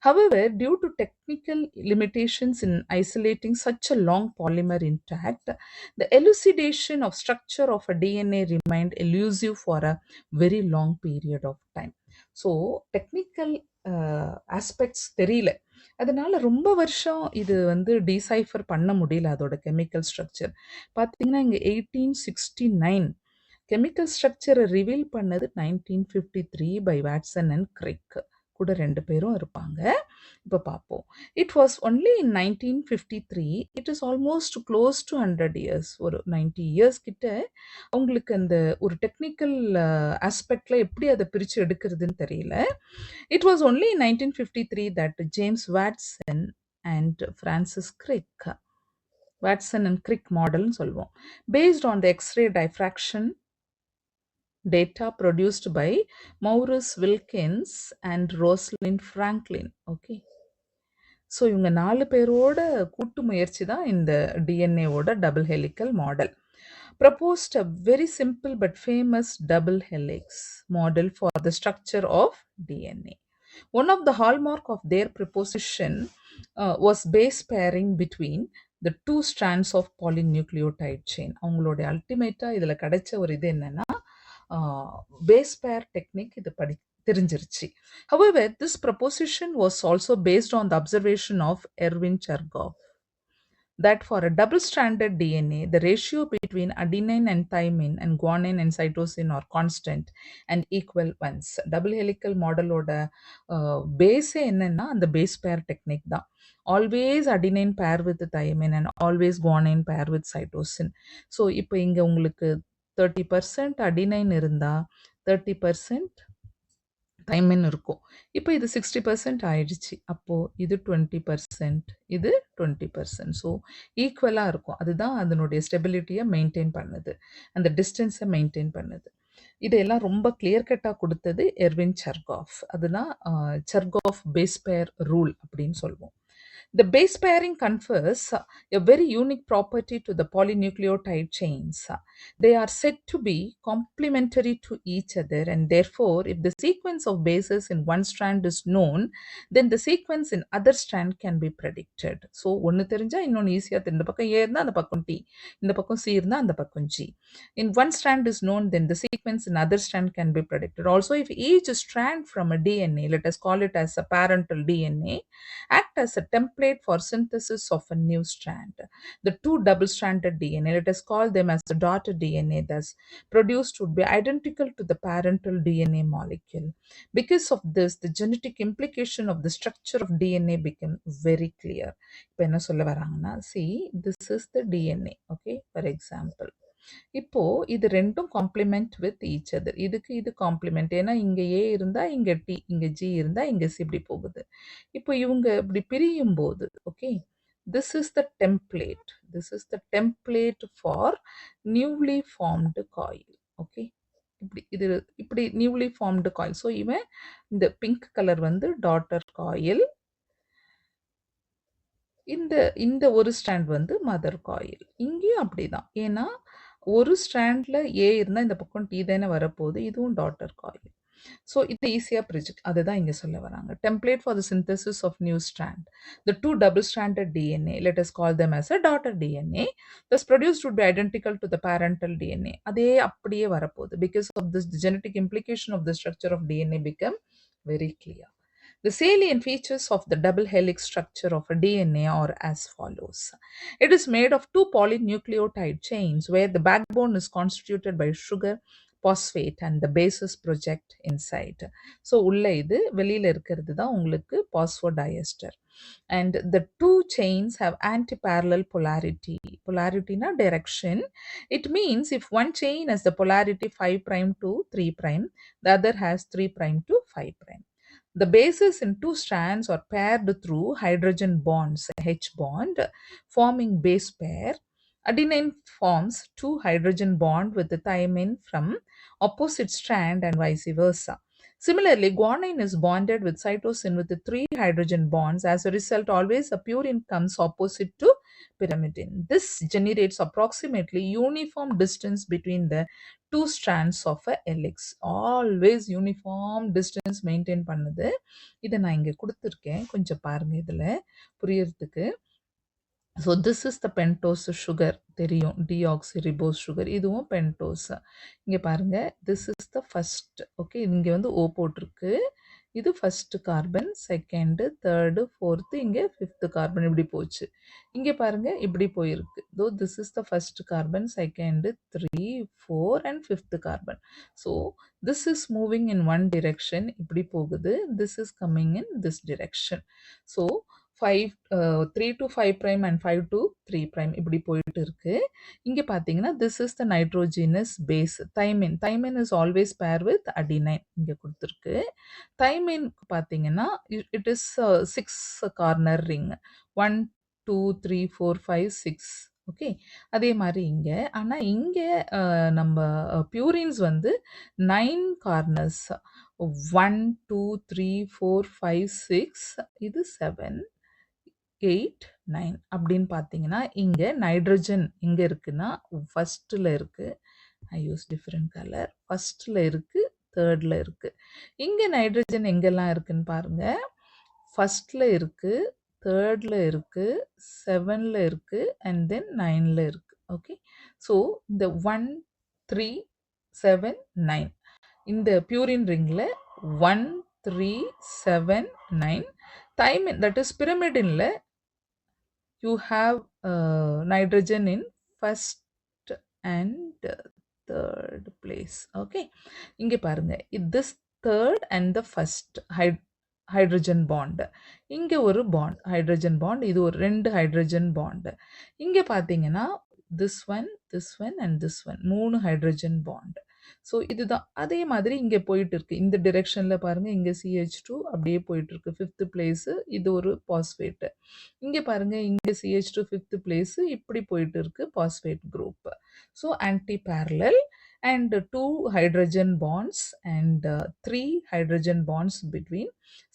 However, due to technical limitations in isolating such a long polymer intact, the elucidation of structure of a DNA remained elusive for a very long period of time. So, technical aspects தெரியல, அதனால ரொம்ப வருஷம் இது decipher பண்ண முடியல அதோட chemical structure. பார்த்தீங்கன்னா இங்கே 1869 கெமிக்கல் ஸ்ட்ரக்சரை ரிவீல் பண்ணது 1953 பை வாட்சன் அண்ட் கிரிக். கூட 2 பேரும் இருப்பாங்க. இப்போ பார்ப்போம். It was only in 1953. It is almost close to 100 years. ஒரு 90 இயர்ஸ் கிட்ட அவங்களுக்கு அந்த ஒரு டெக்னிக்கல் ஆஸ்பெக்டில் எப்படி அதை பிரித்து எடுக்கிறதுன்னு தெரியல. It was only in 1953 that James Watson and Francis Crick, Watson and Crick மாடல்னு சொல்லுவோம், based on the x-ray diffraction data produced by Maurice Wilkins and Rosalind Franklin. Okay, so இவங்க 4 பேரோட கூட்டு முயற்சி தான் இந்த டிஎன்ஏவோட double helical model. proposed a very simple but famous double helix model for the structure of DNA. One of the hallmark of their proposition was base pairing between the two strands of polynucleotide chain. அவங்களோட அல்டிமேட்டா இதுல கிடைச்ச ஒரு இது என்னன்னா base பேர் technique இது தெரிஞ்சிருச்சு. However, this proposition was also based on the observation of Erwin Chertoff that for a double-stranded DNA, the ratio between adenine and thymine and guanine and cytosine are constant and equal ones. Double helical model ஓட பேஸே என்னன்னா அந்த base பேர் technique தான். Always adenine bear with thymine and always guanine pair with cytosine. So இப்போ இங்க உங்களுக்கு 30% adenine இருந்தா 30% thymine இருக்கும். இப்போ இது 60% ஆயிடுச்சு. அப்போ இது 20%, இது 20%. ஸோ ஈக்குவலா இருக்கும். அதுதான் அதனுடைய ஸ்டெபிலிட்டிய மெயின்டெயின் பண்ணுது. அந்த டிஸ்டன்ஸ மெயின்டெயின் பண்ணுது. இதெல்லாம் ரொம்ப கிளியர் கட்டா குடுத்தது எர்வின் செர்காஃப். அதுதான் செர்காஃப் பேஸ் பேர் ரூல் அப்படின்னு சொல்லுவோம். The base pairing confers a very unique property to the polynucleotide chains. They are said to be complementary to each other, and therefore, if the sequence of bases in one strand is known, then the sequence in other strand can be predicted. So, ஒன்னு தெரிஞ்சா இன்னொன்னு ஈஸியா தெரியும். இந்த பக்கம் A இருந்தா அந்த பக்கம் T, இந்த பக்கம் C இருந்தா அந்த பக்கம் G. In one strand is known, then the sequence in other strand can be predicted. Also, if each strand from a DNA, let us call it as a parental DNA, act as a template for synthesis of a new strand. The two double-stranded DNA, let us call them as the daughter DNA, thus produced would be identical to the parental DNA molecule. Because of this, the genetic implication of the structure of DNA became very clear. இப்போ என்ன சொல்ல வராங்கன்னா, see, this is the DNA, okay, for example. இப்போ இது ரெண்டும் complement with each other. இதுக்கு இது complement. ஏன்னா இங்க ஏ இருந்தா இங்க டி, இங்க ஜி இருந்தா இங்க சி, இப்படி போகுது. இப்போ இவங்க இப்படி பிரியும் போது, okay, this is the template. This is the template for newly formed coil. Okay, இது இப்படி நியூலி ஃபார்ம்டு காயில். ஸோ இவன் இந்த பிங்க் கலர் வந்து டாட்டர் காயில், இந்த இந்த ஒரு ஸ்ட்ராண்ட் வந்து மதர் காயில். இங்கேயும் அப்படிதான். ஏன்னா ஒரு ஸ்ட்ராண்ட்ல ஏ இருந்தா இந்த பக்கம் டி தானே வரப்போகுது. இதுவும் டாட்டர் காயில். ஸோ இது ஈஸியா ப்ரிஜெக்ட். அதுதான் இங்க சொல்ல வராங்க. Template for the synthesis of new strand. The two double-stranded DNA, let us call them as a daughter DNA, thus produced would be identical to the parental DNA. அதே அப்படியே வரப்போகுது. Because of this, the genetic implication of the structure of DNA become very clear. The salient features of the double helix structure of a DNA are as follows. It is made of two polynucleotide chains where the backbone is constituted by sugar, phosphate, and the bases project inside. So, உள்ள இது வெளியில இருக்கிறது தான் உங்களுக்கு phosphodiester. And the two chains have anti-parallel polarity. Polarity na direction. It means if one chain has the polarity 5' to 3', the other has 3' to 5'. The bases in two strands are paired through hydrogen bonds, H bond, forming base pair. Adenine forms two hydrogen bond with the thymine from opposite strand and vice versa. Similarly, guanine is bonded with cytosine with the three hydrogen bonds. As a result, always a purine comes opposite to pyrimidine. This generates approximately uniform distance between the two strands of a helix. Always uniform distance maintain பண்ணுது. இதை நான் இங்க கொடுத்துருக்கேன். கொஞ்சம் பாருங்க இதுல புரியறதுக்கு. So this is the pentose sugar. தெரியும், deoxyribose sugar. இதுவும் pentose. இங்க பாருங்க, this is the first. Okay, இங்க வந்து O போட்டிருக்கு. இது first carbon, second, third, fourth, இங்கே ஃபிஃப்த் கார்பன் இப்படி போச்சு. இங்கே பாருங்க இப்படி போயிருக்கு. தோ this is the first carbon, second, 3, 4 and fifth carbon. So this is moving in one direction, இப்படி போகுது. This is coming in this direction. So 3 to 5' and 5 to 3' இப்படி போயிட்டு இருக்கு. இங்க பார்த்தீங்கன்னா this is the nitrogenous base thymine. Thymine is always pair with adenine. இங்க கொடுத்திருக்கு. Thymine பார்த்தீங்கன்னா it is 6 corner ring. 1 2 3 4 5 6. Okay, அதே மாதிரி இங்க. ஆனா இங்க நம்ம பியூரின்ஸ் வந்து 9 கார்னர்ஸ். 1 2 3 4 5 6. இது 7 8 9 அப்படின்னு பார்த்தீங்கன்னா, இங்க நைட்ரஜன் எங்க இருக்குன்னா, ஃபர்ஸ்ட்ல இருக்கு. I use different color. ஃபர்ஸ்ட்ல இருக்கு, தேர்ட்ல இருக்கு. இங்க நைட்ரஜன் எங்கெல்லாம் இருக்குன்னு பாருங்க. ஃபர்ஸ்ட்ல இருக்கு, தேர்ட்ல இருக்கு, 7ல இருக்கு, அண்ட் தென் 9ல இருக்கு. ஓகே. ஸோ இந்த 1, 3, 7, 9 இந்த பியூரின் ரிங்ல 1, 3, 7, 9 thymine, that is pyrimidinல you have nitrogen in first and third place. Okay, இங்க பாருங்க, this third and the first hydrogen bond. இங்க ஒரு bond, hydrogen bond. இது ஒரு 2 hydrogen bond. இங்க பாத்தீங்கன்னா this one and this one 3 hydrogen bond. So இதுதான் அதே மாதிரி இங்க போயிட்டு இருக்கு. இந்த டிரெக்ஷன்ல பாருங்க, இங்க CH2 அப்படியே போயிட்டு இருக்கு. 5th பிளேஸ், இது ஒரு பாஸ்பேட். இங்க பாருங்க, இங்க CH2 5th பிளேஸ், இப்படி போயிட்டு இருக்கு phosphate group. So anti parallel and 2 hydrogen bonds and 3 hydrogen bonds between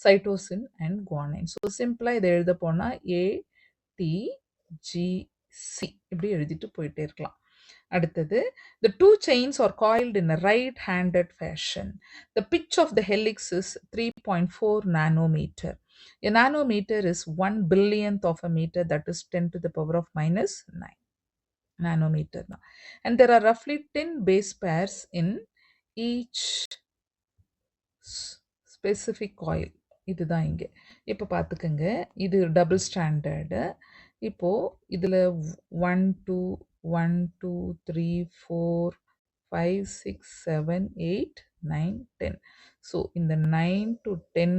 cytosine and guanine. So சிம்பிளா இதை எழுத போனா ATGC இப்படி எழுதிட்டு போயிட்டே இருக்கலாம். அடுத்தது, the two chains are coiled in a right-handed fashion. The pitch of the helix is 3.4 nanometer. A nanometer is 1 billionth of a meter, that is 10 to the power of minus 9 nanometer. And there are roughly 10 base pairs in each specific coil. இதுதான் இங்க. இப்போ பார்த்துக்கங்க, இது double standard. இப்போ இதுல 1 2 1 2 3 4 5 6 7 8 9 10. So இந்த 9 to 10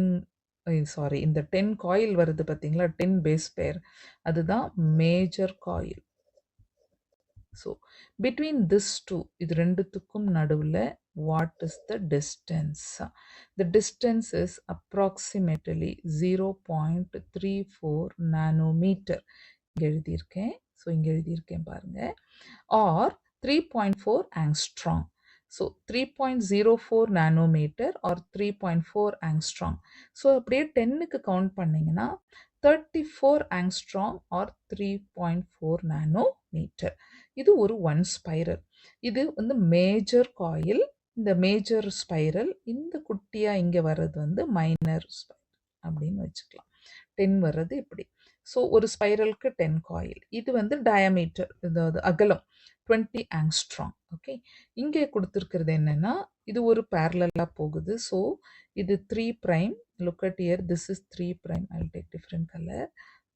sorry, இந்த 10 coil வருது பார்த்தீங்களா, 10 பேஸ் பேர், அதுதான் major coil. So between this two, இது ரெண்டுத்துக்கும் நடுவில் what is the distance? The distance is approximately 0.34 nanometer. இங்க எழுதியிருக்கேன். ஸோ இங்க எழுதியிருக்கேன் பாருங்க. or 3.4 angstrom. So 3.04 nanometer or 3.4 angstrom. So அப்படியே 10க்கு கவுண்ட் பண்ணீங்கன்னா 34 angstrom or 3.4 nanometer. இது ஒரு ஒன் ஸ்பைரல். இது வந்து மேஜர் காயில். இந்த மேஜர் ஸ்பைரல், இந்த குட்டியா இங்க வர்றது வந்து மைனர் ஸ்பைரல் அப்படின்னு வச்சுக்கலாம். 10 வர்றது இப்படி. ஸோ ஒரு ஸ்பைரலுக்கு 10 காயில். இது வந்து டயமீட்டர், அதாவது அகலம் 20 ஆங்ஸ்ட்ராங். ஓகே, இங்கே கொடுத்துருக்கிறது என்னன்னா, இது ஒரு பேரலா போகுது. ஸோ இது 3 prime. Look at here, this is 3 prime. I'll take different color.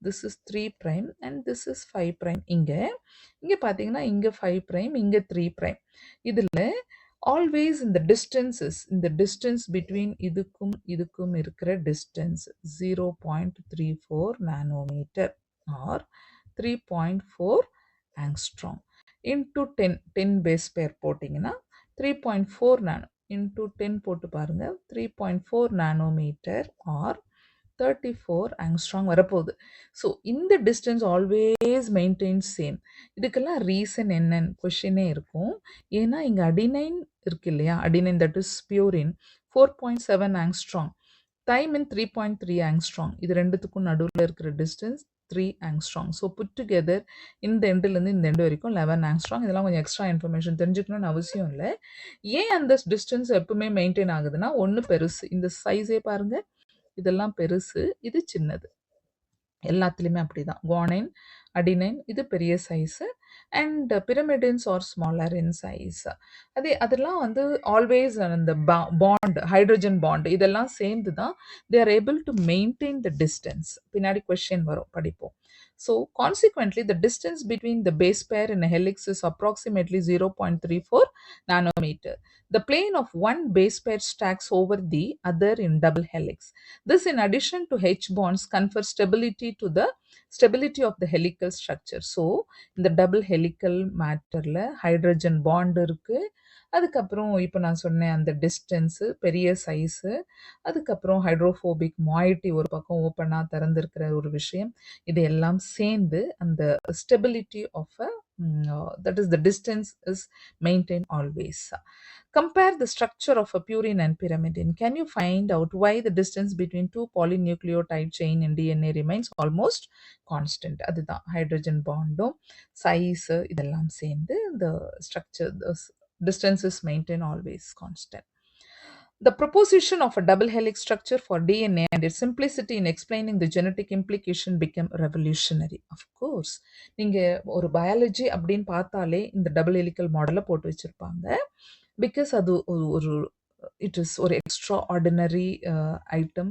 This is 3 prime and this is 5 prime. இங்க பார்த்தீங்கன்னா, இங்க 5 prime, இங்க 3 prime. இதுல always in the distances, in the distance between இதுக்கும் இருக்கிற distance 0.34 nanometer or 3.4 angstrom into 10 base pair போட்டிங்கன்னா 3.4 nano into 10 போட்டு பாருங்க, 3.4 nanometer or 34 angstrom வரப்போகுது. ஸோ இந்த டிஸ்டன்ஸ் ஆல்வேஸ் மெயின்டைன் சேம். இதுக்கெல்லாம் ரீசன் என்னன்னு கொஷினே இருக்கும். ஏன்னா இங்கே அடினைன் இருக்கு இல்லையா, adenine that is purine 4.7 angstrom, thymine 3.3 angstrom. இது ரெண்டுத்துக்கும் நடுவில் இருக்கிற distance 3 angstrom. So put together இந்த எண்டுலேருந்து இந்த எண்டு வரைக்கும் 11 angstrom. இதெல்லாம் கொஞ்சம் எக்ஸ்ட்ரா இன்ஃபர்மேஷன் தெரிஞ்சுக்கணும்னு அவசியம் இல்லை. ஏன் அந்த டிஸ்டன்ஸ் எப்பவுமே மெயின்டைன் ஆகுதுன்னா, ஒன்று பெருசு, இந்த சைஸே பாருங்க, இதெல்லாம் பெருசு, இது சின்னது. எல்லாத்துலேயுமே அப்படிதான். குவானைன், அடினைன் இது பெரிய size and pyrimidines are smaller in size. அதெல்லாம் வந்து ஆல்வேஸ் அந்த பாண்ட், ஹைட்ரஜன் பாண்ட் இதெல்லாம் சேர்ந்து தான் they are able to maintain the distance. பின்னாடி கொஸ்டின் வரும், படிப்போம். So consequently, the distance between the base pair in a helix is approximately 0.34 nanometer. The plane of one base pair stacks over the other in double helix. This, in addition to H bonds, confers stability to the stability of the helical structure. So இந்த double helical மேட்டர்ல hydrogen bond இருக்கு. அதுக்கப்புறம் இப்போ நான் சொன்னேன் அந்த distance, பெரிய size, அதுக்கப்புறம் hydrophobic மாய்ட்டி ஒரு பக்கம் ஓப்பனாக திறந்திருக்கிற ஒரு விஷயம், இது எல்லாம் சேர்ந்து அந்த stability of uh that is, the distance is maintained always. Compare the structure of a purine and pyrimidine. Can you find out why the distance between two polynucleotide chain in DNA remains almost constant? அதுதான் hydrogen bondம் size இதெல்லாம் சேர்ந்து the structure, the distance is maintained always constant. The proposition of a double helix structure for DNA and its simplicity in explaining the genetic implication became revolutionary. Of course, நீங்க ஒரு biology அப்படின்னு பார்த்தாலே இந்த double helical மாடலை போட்டு வச்சிருப்பாங்க. Because அது ஒரு it is ஒரு extraordinary item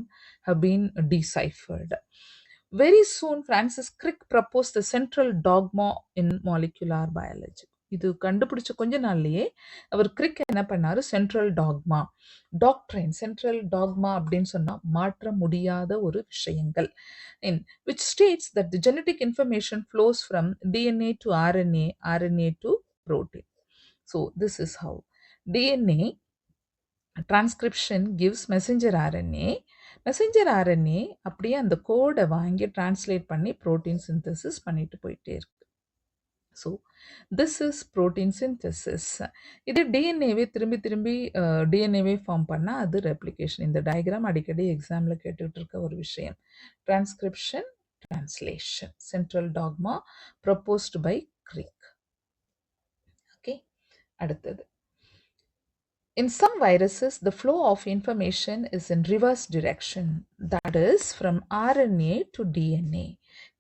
have been deciphered. Very soon, Francis Crick proposed the central dogma in molecular biology. இது கண்டுபிடிச்ச கொஞ்ச நாள்லயே அவர் கிரிக் என்ன பண்ணாரு, central dogma doctrine, central dogma அப்படின்னு சொன்னா மாற்ற முடியாத ஒரு விஷயங்கள், in which states that the genetic information flows from DNA to RNA, RNA to protein. So this is how DNA transcription gives messenger RNA, messenger RNA அப்படியே அந்த கோடை வாங்கி டிரான்ஸ்லேட் பண்ணி protein synthesis பண்ணிட்டு போயிட்டே இருக்கு. So this is protein synthesis. இது டிஎன்ஏவே திரும்பி திரும்பி டிஎன்ஏவே ஃபார்ம் பண்ணால் அது ரெப்ளிகேஷன். இந்த டயக்ராம் அடிக்கடி எக்ஸாமில் கேட்டுக்கிட்டு இருக்க ஒரு விஷயம். Transcription, translation, central dogma proposed by Crick. Okay, அடுத்தது. In some viruses, the flow of information is in reverse direction, that is, from RNA to DNA.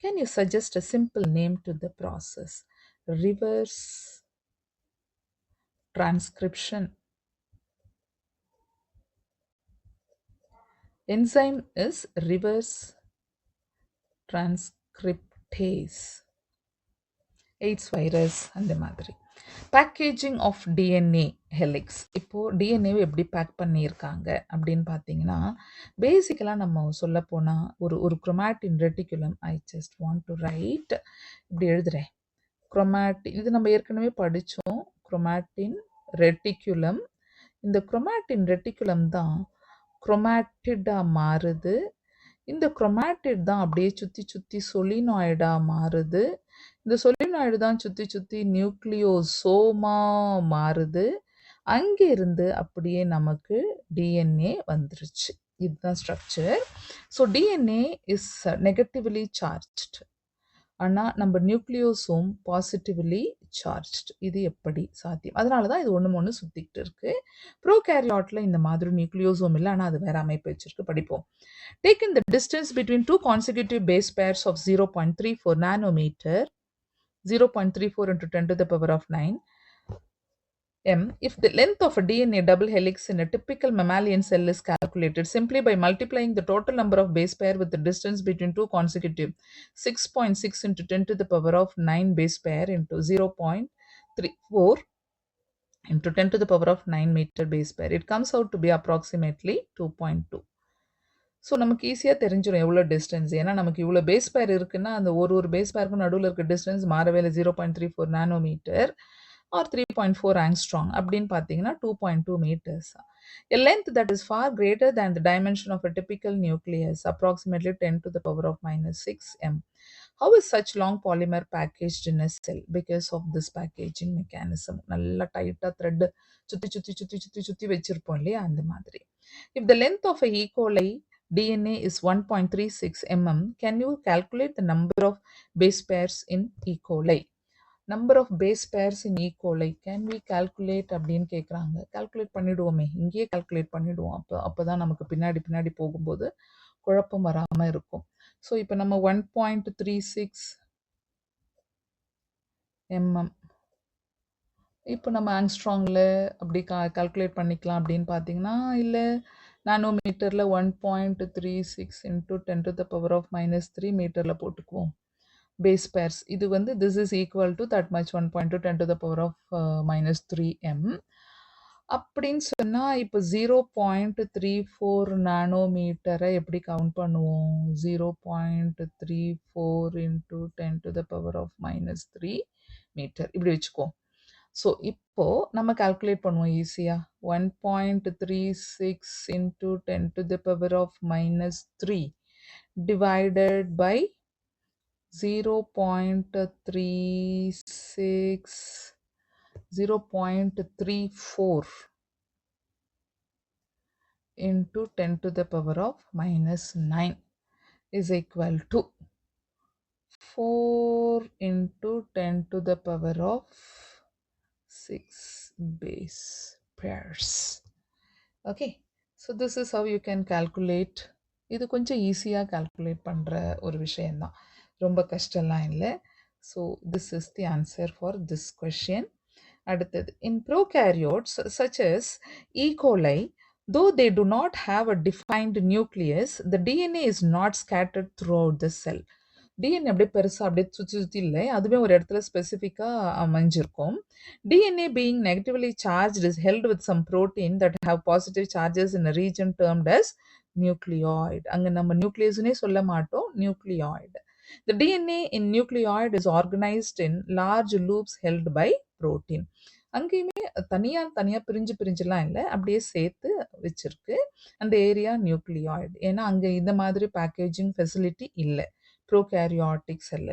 Can you suggest a simple name to the process? Reverse transcription. Enzyme is reverse transcriptase. AIDS virus அந்த மாதிரி. Packaging of DNA helix. இப்போது டிஎன்ஏவை எப்படி back பண்ணியிருக்காங்க அப்படின்னு பார்த்தீங்கன்னா, பேசிக்கலாக நம்ம சொல்ல போனால் ஒரு chromatin reticulum, I just want to right, இப்படி எழுதுகிறேன். குரோமாட்டின், இது நம்ம ஏற்கனவே படித்தோம். குரோமாட்டின் ரெட்டிகுலம், இந்த குரோமாட்டின் ரெட்டிகுலம் தான் குரோமாட்டிடாக மாறுது. இந்த குரோமாட்டிட் தான் அப்படியே சுற்றி சுற்றி சொலினாய்டாக மாறுது. இந்த சொலினாய்டு தான் சுற்றி சுற்றி நியூக்ளியோசோமா மாறுது. அங்கிருந்து அப்படியே நமக்கு டிஎன்ஏ வந்துருச்சு. இதுதான் structure. So DNA is negatively charged, ஆனால் நம்ம நியூக்ளியோசோம் பாசிட்டிவ்லி சார்ஜ்ட். இது எப்படி சாத்தியம்? அதனால தான் இது ஒன்று சுற்றிக்கிட்டு இருக்கு. ப்ரோகேரியாட்டில் இந்த மாதிரி நியூக்ளியோசோம் இல்லை, ஆனால் அது வேற அமைப்பு வச்சிருக்கு. படிப்போம். Taken the distance between two consecutive base pairs of 0.34 nanometer, 0.34 into 10 to the power of 9 m, if the length of a DNA double helix in a typical mammalian cell is calculated simply by multiplying the total number of base pair with the distance between two consecutive 6.6 into 10 to the power of 9 base pair into 0.34 into 10 to the power of 9 meter base pair, it comes out to be approximately 2.2. So நமக்கு ஈஸியாக தெரிஞ்சிடும் எவ்வளோ distance. ஏன்னா நமக்கு இவ்வளோ base பேர் இருக்குன்னா அந்த ஒரு பேஸ் பேருக்கும் நடுவில் இருக்க டிஸ்டன்ஸ் மாறவே இல்லை. 0.34 நானோமீட்டர் ஆர் 3.4 ஆங்ஸ்ட்ராங் அப்படின்னு பார்த்தீங்கன்னா 2.2 meters. A length that is far greater than the dimension of a typical nucleus, approximately 10 to the power of minus 6 m. How is such long polymer packaged in a cell? Because of this packaging mechanism. நல்லா டைட்டாக thread சுற்றி சுற்றி சுற்றி சுற்றி சுற்றி வச்சிருப்போம் இல்லையா, அந்த மாதிரி. If the length of a E. coli DNA is 1.36 mm, can you calculate the number of base pairs in E. coli? Number of base pairs in E. coli, can we calculate அப்படின்னு கேட்குறாங்க. Calculate பண்ணிடுவோமே, இங்கேயே calculate பண்ணிடுவோம். அப்போ தான் நமக்கு பின்னாடி போகும்போது குழப்பம் வராமல் இருக்கும். ஸோ இப்போ நம்ம 1.36 mm, இப்போ நம்ம ஆங்ஸ்ட்ராங்கில் அப்படி கால்குலேட் பண்ணிக்கலாம் அப்படின்னு பார்த்தீங்கன்னா, இல்லை நானோமீட்டரில் 1.36 into 10 to the power of minus 3 மீட்டரில் போட்டுக்குவோம். பேஸ் பேர்ஸ் இது வந்து this is equal to that much 1.2 10 to the power of minus 3 m அப்படின்னு சொன்னால், இப்போ 0.34 நானோமீட்டரை எப்படி கவுண்ட் பண்ணுவோம்? 0.34 into 10 to the power of minus 3 metre இப்படி வச்சுக்குவோம். ஸோ இப்போ நம்ம கால்குலேட் பண்ணுவோம் ஈஸியாக. 1.36 into 10 to the power of minus 3 divided by 0.36, 0.34 into 10 to the power of minus 9 is equal to 4 into 10 to the power of 6 base pairs. Okay, so this is how you can calculate. இது கொஞ்சம் ஈஸியாக calculate பண்ணுற ஒரு விஷயந்தான், ரொம்ப கஷ்டம்லாம் இல்லை. So this is the answer for this question. அடுத்தது, in prokaryotes such as E. coli, though they do not have a defined nucleus, the DNA is not scattered throughout the cell. DNA அப்படியே பெருசாக அப்படியே சுற்றி சுற்றி இல்லை, அதுவே ஒரு இடத்துல ஸ்பெசிஃபிக்காக அமைஞ்சிருக்கும். DNA being negatively charged is held with some protein that have positive charges in region termed as nucleoid. அங்கே நம்ம நியூக்ளியஸ்னே சொல்ல மாட்டோம், nucleoid. The DNA in nucleoid is organized in large loops held by protein. அங்கேயுமே தனியாக பிரிஞ்சுலாம் இல்லை, அப்படியே சேர்த்து வச்சிருக்கு அந்த ஏரியா நியூக்ளியாய்டு. ஏன்னா அங்கே இந்த மாதிரி பேக்கேஜிங் ஃபெசிலிட்டி இல்லை prokaryotic cell.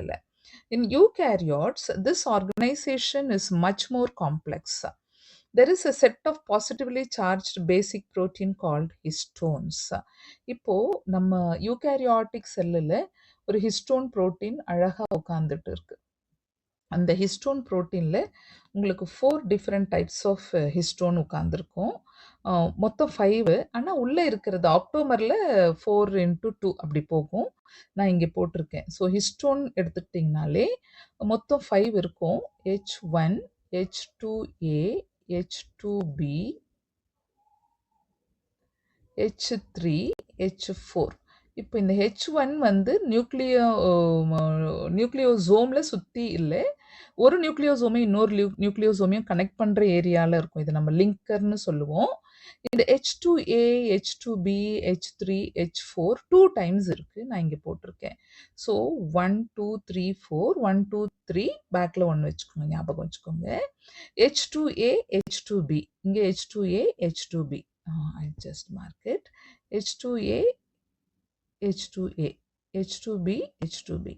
In eukaryotes, this organization is much more complex. There is a set of positively charged basic protein called histones. இப்போ நம்ம யூகேரியாட்டிக் செல்லில் ஒரு ஹிஸ்டோன் புரோட்டீன் அழகாக உட்காந்துட்டு இருக்கு. அந்த ஹிஸ்டோன் புரோட்டீனில் உங்களுக்கு 4 டிஃப்ரெண்ட் டைப்ஸ் ஆஃப் ஹிஸ்டோன் உட்காந்துருக்கும். மொத்தம் 5, ஆனால் உள்ளே இருக்கிறது ஆக்டோமரில் 4 into 2 அப்படி போகும். நான் இங்கே போட்டிருக்கேன். ஸோ ஹிஸ்டோன் எடுத்துக்கிட்டிங்கனாலே மொத்தம் 5 இருக்கும். H1, H2A, H2B, H3, H4. இப்போ இந்த H1 வந்து நியூக்ளியோசோமில் சுற்றி இல்லை, ஒரு நியூக்ளியோசோமை இன்னொரு நியூக்ளியோசோமையும் கனெக்ட் பண்ணுற ஏரியாவில் இருக்கும். இது நம்ம லிங்கர்னு சொல்லுவோம். இந்த H2A, H2B, H3, H4 2 times இருக்குது, நான் இங்கே போட்டிருக்கேன். ஸோ 1 2 3 4, 1 2 3 பேக்கில் 1 வச்சுக்கோங்க, ஞாபகம் வச்சுக்கோங்க. H2A, H2B, இங்கே H2A, H2B, I'll just mark it. H2A, H2A, H2B, H2B.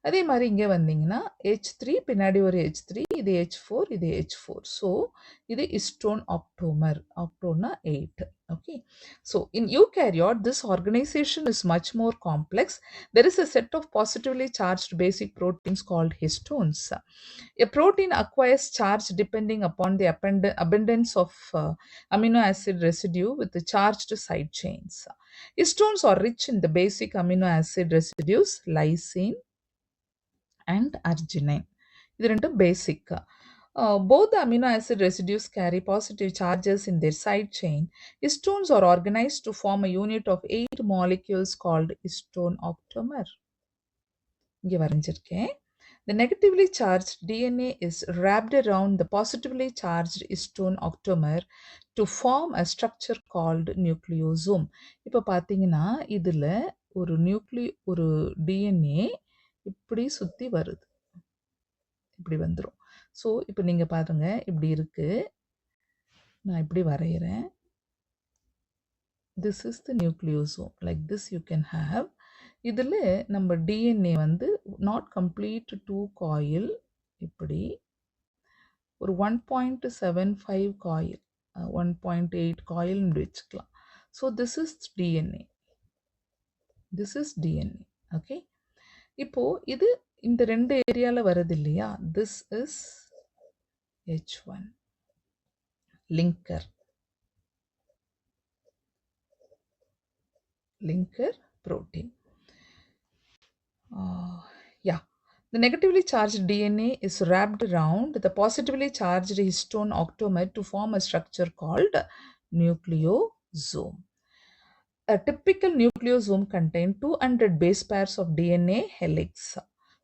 அதே மாதிரி இங்கே வந்தீங்கன்னா H3 பின்னாடி ஒரு H3, இது H4, இது H4. ஸோ இது histone octomer, octona 8. Okay, so in eukaryote this organization is much more complex. There is a set of positively charged basic proteins called histones. A protein acquires charge depending upon the abundance of amino acid residue with the charged side chains. Histones are rich in the basic amino acid residues lysine and arginine. இது ரெண்டும் basic. Both the amino acid residues carry positive charges in their side chain. Histones are organized to form a unit of 8 molecules called histone octamer. இங்கே வரைஞ்சிருக்கேன். The negatively charged DNA is wrapped around the positively charged histone octamer to form a structure called nucleosome. இப்போ பார்த்தீங்கன்னா இதில் ஒரு DNA இப்படி சுற்றி வருது, இப்படி வந்துடும். ஸோ இப்போ நீங்கள் பாருங்க, இப்படி இருக்கு, நான் இப்படி வரைகிறேன். This is the nucleosome, like this you can have. இதில் நம்ம டிஎன்ஏ வந்து நாட் கம்ப்ளீட் 2 காயில், இப்படி ஒரு 1.75 காயில், 1.8 காயில் இப்படி வச்சுக்கலாம். So this is DNA, this is DNA. Okay, இப்போ இது இந்த 2 ஏரியாவில் வருது இல்லையா, this is H1 linker protein. Yeah, the negatively charged DNA is wrapped around the positively charged histone octamer to form a structure called nucleosome. A typical nucleosome contains 200 base pairs of DNA helix.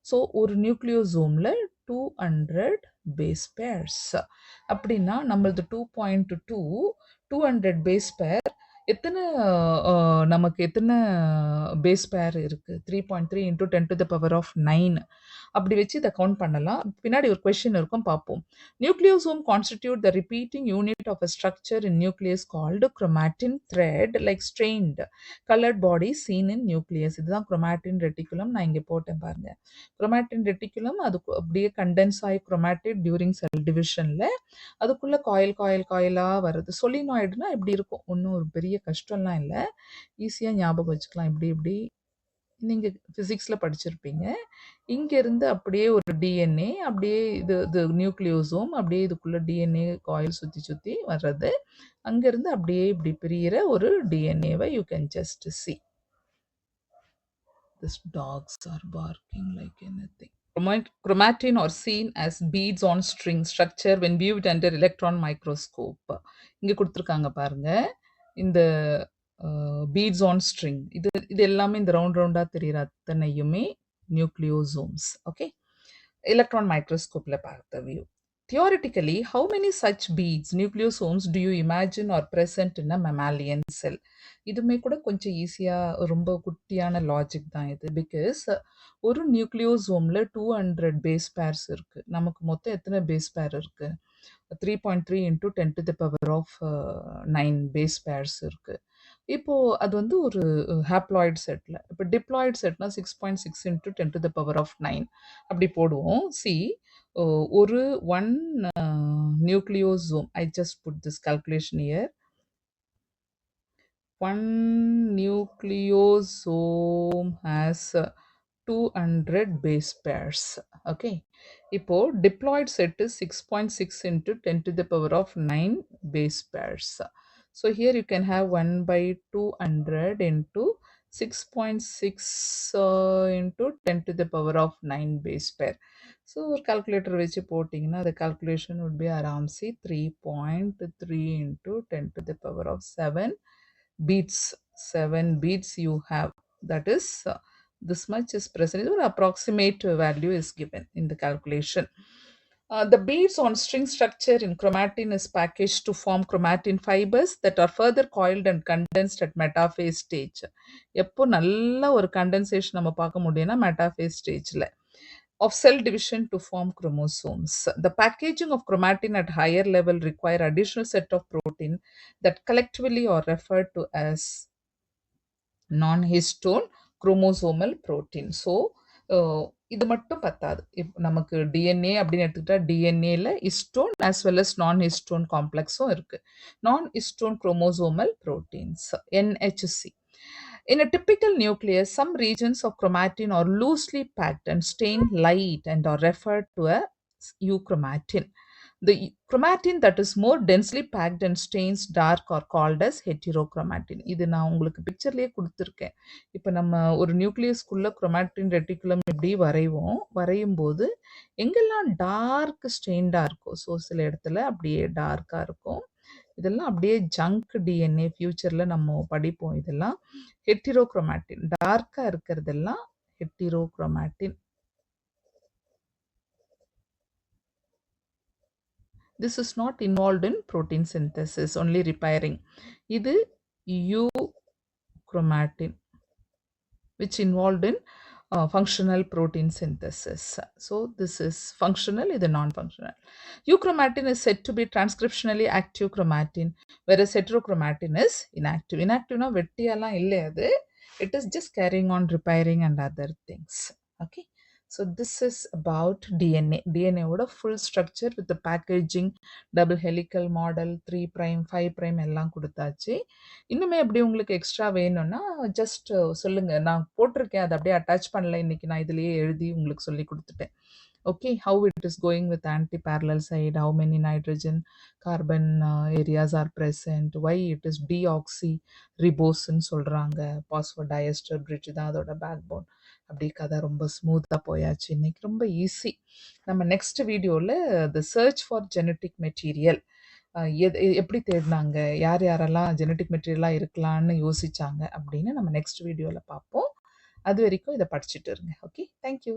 So ஒரு நியூக்ளியோசோமில் 200 base pairs. அப்படின்னா நம்மளது 2.2 200 base பேர் எத்தனை நமக்கு எத்தனை base pair இருக்கு? 3.3 into 10 to the power of 9 அப்படி வச்சு இத கவுண்ட் பண்ணலாம். பின்னாடி ஒரு கொஸ்டின் இருக்கும் பார்ப்போம். Nucleosome constitute the repeating unit of a structure in nucleus called chromatin thread like stained coloured body seen in nucleus. இதுதான் குரோமாட்டின் ரெட்டிகுலம். நான் இங்க போட்டேன் பாருங்க. குரோமாட்டின் ரெட்டிகுலம் அது அப்படியே கண்டென்ஸ் ஆகி குரோமாட்டிட் டியூரிங் செல் டிவிஷன்ல அதுக்குள்ள காயிலா வருது. சொலினாய்டுனா இப்படி இருக்கும். ஒண்ணும் ஒரு பெரிய கஷ்டம்லாம் இல்ல. ஈஸியா ஞாபகம் வச்சுக்கலாம். இப்படி நீங்க பிசிக்ஸ்ல படிச்சிருப்பீங்க. இங்கேருந்து அப்படியே ஒரு டிஎன்ஏ அப்படியே இது நியூக்ளியோசோம் அப்படியே இதுக்குள்ள டிஎன்ஏ காயில் சுத்தி சுத்தி வர்றது. அங்கேருந்து அப்படியே இப்படி பிரியிற ஒரு டிஎன்ஏவை you can just see. These dogs are barking like anything. Chromatin are seen as beads on string structure when viewed under electron microscope. இங்க கொடுத்துருக்காங்க பாருங்க. இந்த beads on string. இது எல்லாமே இந்த ரவுண்டா தெரியுற அத்தனையுமே நியூக்ளியோசோம்ஸ். ஓகே, எலக்ட்ரான் மைக்ரோஸ்கோப்ல பார்த்த view. Theoretically, how many such beads, nucleosomes, do you imagine are present in a mammalian cell? இதுமே கூட கொஞ்சம் ஈஸியா ரொம்ப குட்டியான லாஜிக் தான் இது. பிகாஸ் ஒரு நியூக்ளியோசோம்ல 200 பேஸ் பேர்ஸ் இருக்கு. நமக்கு மொத்தம் எத்தனை பேஸ் பேர் இருக்கு? 3.3 into 10 to the power of 9 base pairs இருக்கு. இப்போ அது வந்து ஒரு ஹாப்ளாய்டு செட்ல. இப்போ டிப்ளாய்டு செட்னா 6.6 into 10 to the power of 9 அப்படி போடுவோம். சி ஒரு one nucleosome, I just put this calculation here. One nucleosome has 200 base pairs. Okay, இப்போ diploid set is 6.6 into 10 to the power of 9 base pairs. So here you can have 1 by 200 into 6.6 into 10 to the power of 9 base pair. So ஒரு calculator வச்சு போட்டிங்கன்னா the calculation would be around say 3.3 into 10 to the power of 7 beats. 7 beats you have. That is this much is present. Or approximate value is given in the calculation. The beads on string structure in chromatin is packaged to form chromatin fibers that are further coiled and condensed at metaphase stage. எப்போ நல்ல ஒரு condensation நம்ம பார்க்க முடியும்னா metaphase stageல of cell division to form chromosomes. The packaging of chromatin at higher level require additional set of protein that collectively are referred to as non-histone chromosomal protein. So இது மட்டும் பத்தாது. நமக்கு டிஎன்ஏ அப்படின்னு எடுத்துக்கிட்டா டிஎன்ஏல histone as well as non-histone காம்ப்ளெக்ஸும் இருக்கு. Non-histone chromosomal proteins, NHC. In a typical nucleus, some regions of chromatin are loosely packed and stain light and are referred to as euchromatin. The chromatin that is more densely packed and stains dark are called as heterochromatin. இது நான் உங்களுக்கு பிக்சர்லயே கொடுத்துருக்கேன். இப்போ நம்ம ஒரு நியூக்ளியஸ்குள்ள chromatin reticulum இப்படி வரையும் போது எங்கெல்லாம் டார்க் ஸ்டெயின்டா இருக்கோ, ஸோ சில இடத்துல அப்படியே டார்க்கா இருக்கும். இதெல்லாம் அப்படியே ஜங்க் டிஎன்ஏ ஃபியூச்சர்ல நம்ம படிப்போம். இதெல்லாம் ஹெட்டிரோக்ரோமாட்டின். டார்க்கா இருக்கிறதெல்லாம் ஹெட்டிரோக்ரோமாட்டின். This is not involved in protein synthesis, only repairing. இது euchromatin, which involved in functional protein synthesis. So this is functional, இது non-functional. Euchromatin is said to be transcriptionally active chromatin, whereas heterochromatin is inactive. Inactive na வெட்டியெல்லாம் இல்லை அது. It is just carrying on repairing and other things. Okay. So this is about DNA. DNA ஓட full structure with the packaging, double helical model, 3 prime, 5 prime எல்லாம் கொடுத்தாச்சு. இன்னுமே அப்படி உங்களுக்கு extra வேணும்னா just சொல்லுங்க. நான் போட்டிருக்கேன், அதை அப்படியே அட்டாச் பண்ணல. இன்னைக்கு நான் இதுலயே எழுதி உங்களுக்கு சொல்லி கொடுத்துட்டேன். Okay, how it is going with anti-parallel side, how many nitrogen carbon areas are present, why it is deoxyribose ன்னு சொல்றாங்க, phosphodiester bridge தான் அதோட பேக்போன். அப்படி கதை ரொம்ப ஸ்மூத்தாக போயாச்சு. இன்னைக்கு ரொம்ப ஈஸி. நம்ம நெக்ஸ்ட் வீடியோவில் the church for genetic material எப்படி தேடினாங்க, யார் யாரெல்லாம் ஜெனட்டிக் மெட்டீரியலாக இருக்கலாம்னு யோசிச்சாங்க அப்படின்னு நம்ம நெக்ஸ்ட் வீடியோவில் பார்ப்போம். அது வரைக்கும் இதை படிச்சுட்டு இருங்க. Okay, thank you.